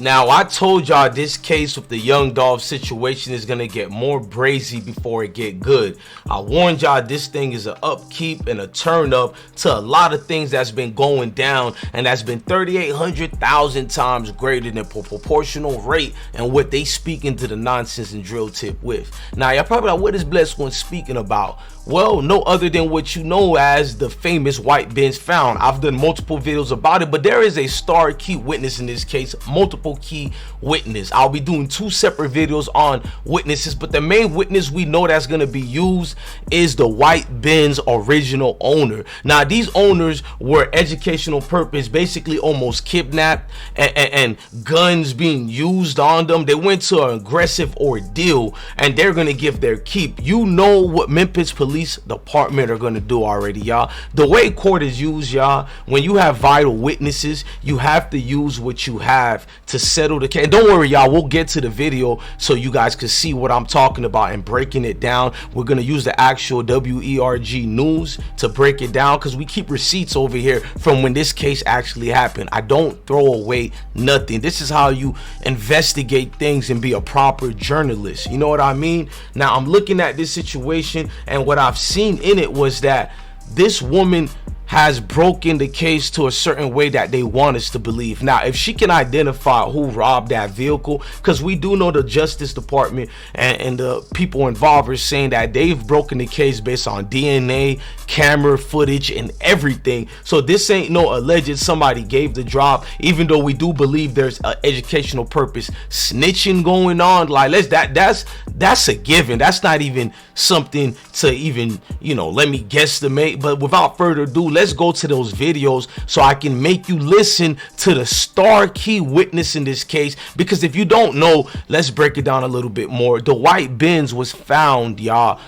Now, I told y'all this case with the young Dolph situation is going to get more brazy before it get good. I warned y'all this thing is an upkeep and a turn up to a lot of things that's been going down, and that's been 3,800,000 times greater than proportional rate and what they speak into the nonsense and drill tip with. Now, y'all probably like, what is Blessed One speaking about? Well, no other than what you know as the famous white bins found. I've done multiple videos about it, but there is a star key witness in this case, multiple key witness. I'll be doing 2 separate videos on witnesses, but the main witness we know that's going to be used is the white bins original owner. Now, these owners were educational purpose, basically almost kidnapped, and guns being used on them. They went to an aggressive ordeal, and they're going to give their keep. You know what Memphis Police Department are going to do already, y'all. The way court is used, y'all, when you have vital witnesses, you have to use what you have to settle the case. Don't worry, y'all, we'll get to the video so you guys can see what I'm talking about and breaking it down. We're going to use the actual WERG news to break it down, because we keep receipts over here from when this case actually happened. I don't throw away nothing. This is how you investigate things and be a proper journalist. You know what I mean? Now, I'm looking at this situation, and what I've seen in it was that this woman has broken the case to a certain way that they want us to believe. Now, if she can identify who robbed that vehicle, because we do know the Justice Department and the people involved are saying that they've broken the case based on DNA, camera footage, and everything. So this ain't no alleged somebody gave the drop, even though we do believe there's an educational purpose snitching going on. Like, that's a given. That's not even something to even, you know, let me guesstimate. But without further ado, let's go to those videos so I can make you listen to the star key witness in this case, because if you don't know, let's break it down a little bit more. The white Benz was found, y'all,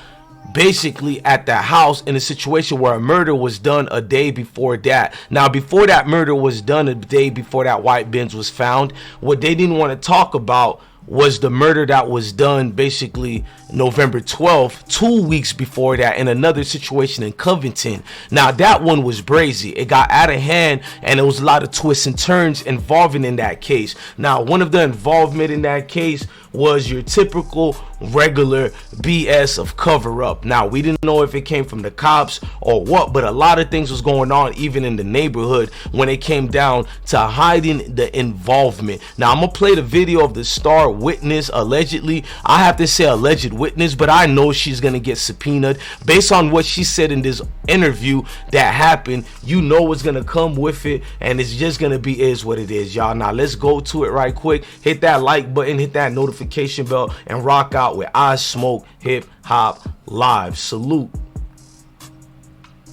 basically at the house in a situation where a murder was done a day before that. Now, before that murder was done, a day before that white Benz was found, what they didn't want to talk about was the murder that was done basically November 12th, 2 weeks before that, in another situation in Covington. Now, that one was brazy. It got out of hand, and there was a lot of twists and turns involving in that case. Now, one of the involvement in that case was your typical regular BS of cover up. Now, we didn't know if it came from the cops or what, but a lot of things was going on even in the neighborhood when it came down to hiding the involvement. Now, I'm gonna play the video of the star witness, allegedly. I have to say alleged witness, but I know she's gonna get subpoenaed based on what she said in this interview that happened. You know what's gonna come with it, and it's just gonna be is what it is, y'all. Now, let's go to it right quick. Hit that like button, hit that notification bell, and rock out with I Smoke Hip Hop Live. Salute.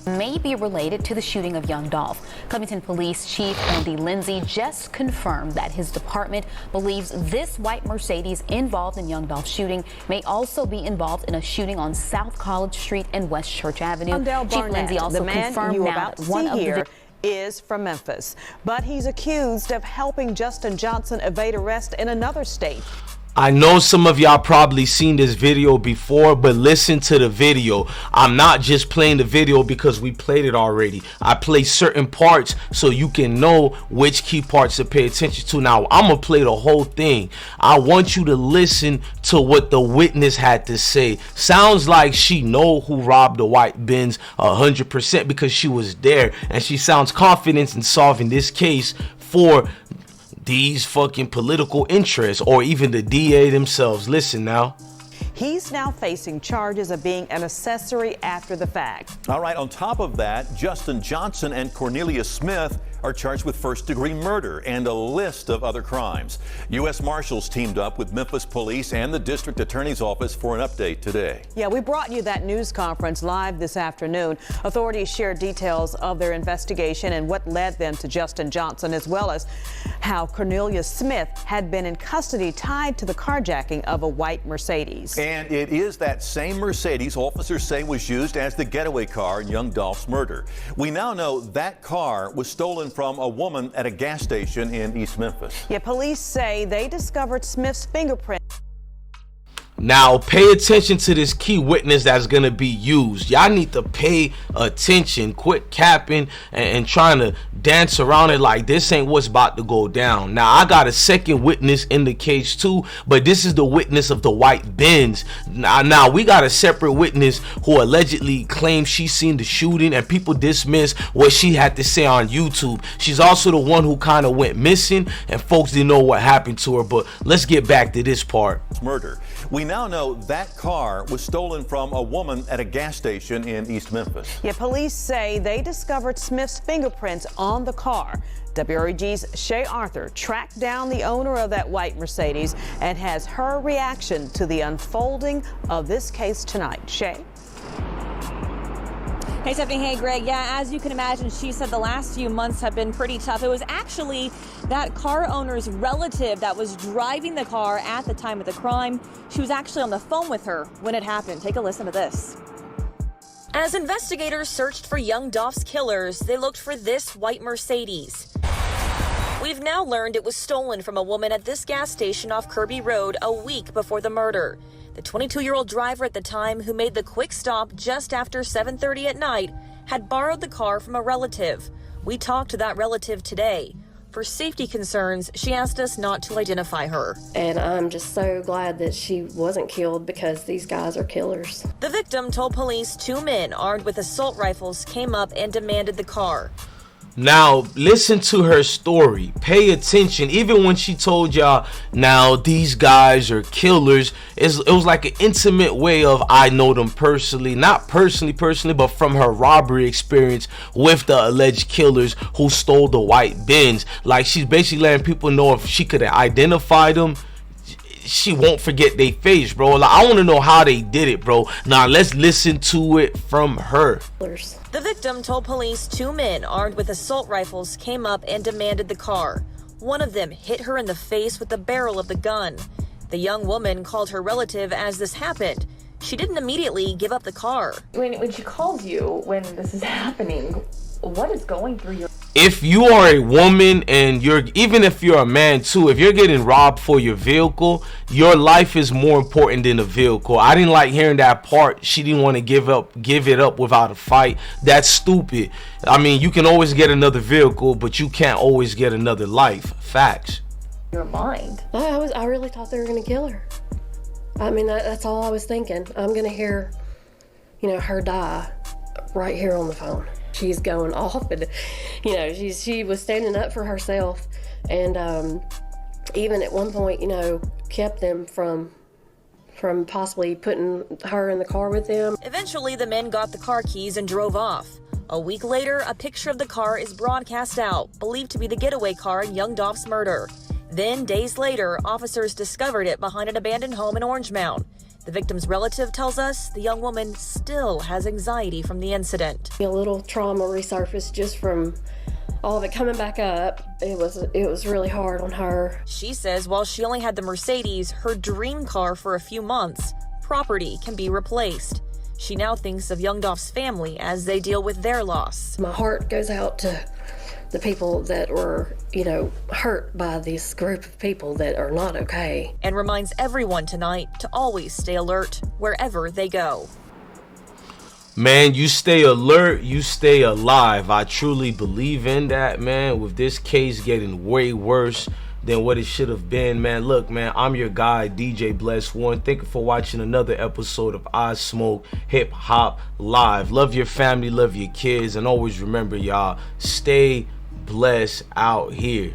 May be related to the shooting of young Dolph. Covington Police Chief Andy Lindsay just confirmed that his department believes this white Mercedes involved in young Dolph's shooting may also be involved in a shooting on South College Street and West Church Avenue. Chief Lindsay also confirmed now that one of the is from Memphis, but he's accused of helping Justin Johnson evade arrest in another state. I know some of y'all probably seen this video before, but listen to the video. I'm not just playing the video because we played it already. I play certain parts so you can know which key parts to pay attention to. Now, I'm gonna play the whole thing. I want you to listen to what the witness had to say. Sounds like she know who robbed the white Benz 100% because she was there, and she sounds confident in solving this case for these fucking political interests or even the DA themselves. Listen now. He's now facing charges of being an accessory after the fact. All right, on top of that, Justin Johnson and Cornelia Smith are charged with first-degree murder and a list of other crimes. U.S. Marshals teamed up with Memphis Police and the District Attorney's Office for an update today. Yeah, we brought you that news conference live this afternoon. Authorities shared details of their investigation and what led them to Justin Johnson, as well as how Cornelia Smith had been in custody tied to the carjacking of a white Mercedes. And it is that same Mercedes officers say was used as the getaway car in young Dolph's murder. We now know that car was stolen from a woman at a gas station in East Memphis. Yeah, police say they discovered Smith's fingerprint. Now pay attention to this key witness that's gonna be used. Y'all need to pay attention. Quit capping and trying to dance around it like this ain't what's about to go down. Now I got a second witness in the case too, but this is the witness of the white Benz. Now we got a separate witness who allegedly claims she seen the shooting, and people dismiss what she had to say on YouTube. She's also the one who kind of went missing and folks didn't know what happened to her. But let's get back to this part. Murder. We now know that car was stolen from a woman at a gas station in East Memphis. Yeah, police say they discovered Smith's fingerprints on the car. WREG's Shay Arthur tracked down the owner of that white Mercedes and has her reaction to the unfolding of this case tonight. Shay? Hey, Stephanie. Hey, Greg. Yeah, as you can imagine, she said the last few months have been pretty tough. It was actually that car owner's relative that was driving the car at the time of the crime. She was actually on the phone with her when it happened. Take a listen to this. As investigators searched for young Dolph's killers, they looked for this white Mercedes. We've now learned it was stolen from a woman at this gas station off Kirby Road a week before the murder. The 22-year-old driver at the time, who made the quick stop just after 7:30 at night, had borrowed the car from a relative. We talked to that relative today. For safety concerns, she asked us not to identify her. And I'm just so glad that she wasn't killed, because these guys are killers. The victim told police 2 men armed with assault rifles came up and demanded the car. Now listen to her story. Pay attention. Even when she told y'all, now these guys are killers, it was like an intimate way of, I know them personally. Not personally, but from her robbery experience with the alleged killers who stole the white Benz. Like, she's basically letting people know if she could identify them, she won't forget their face, bro. Like, I want to know how they did it, bro. Now let's listen to it from her. The victim told police 2 men armed with assault rifles came up and demanded the car. One of them hit her in the face with the barrel of the gun. The young woman called her relative as this happened. She didn't immediately give up the car. When she calls you when this is happening, what is going through your... If you are a woman, and even if you're a man too, if you're getting robbed for your vehicle, your life is more important than the vehicle. I didn't like hearing that part. She didn't want to give it up without a fight. That's stupid. I mean, you can always get another vehicle, but you can't always get another life. Facts. Your mind. I really thought they were going to kill her. I mean, that's all I was thinking. I'm going to hear, her die right here on the phone. She's going off, and she was standing up for herself, and even at one point, kept them from possibly putting her in the car with them. Eventually, the men got the car keys and drove off. A week later, a picture of the car is broadcast out, believed to be the getaway car in young Dolph's murder. Then, days later, officers discovered it behind an abandoned home in Orange Mound. The victim's relative tells us the young woman still has anxiety from the incident. A little trauma resurfaced just from all of it coming back up. It was really hard on her. She says while she only had the Mercedes, her dream car for a few months, property can be replaced. She now thinks of young Dolph's family as they deal with their loss. My heart goes out to the people that were, hurt by this group of people that are not okay. And reminds everyone tonight to always stay alert wherever they go. Man, you stay alert, you stay alive. I truly believe in that, man. With this case getting way worse than what it should have been, man. Look, man, I'm your guy, DJ Bless One. Thank you for watching another episode of I Smoke Hip Hop Live. Love your family, love your kids, and always remember, y'all, stay blessed out here.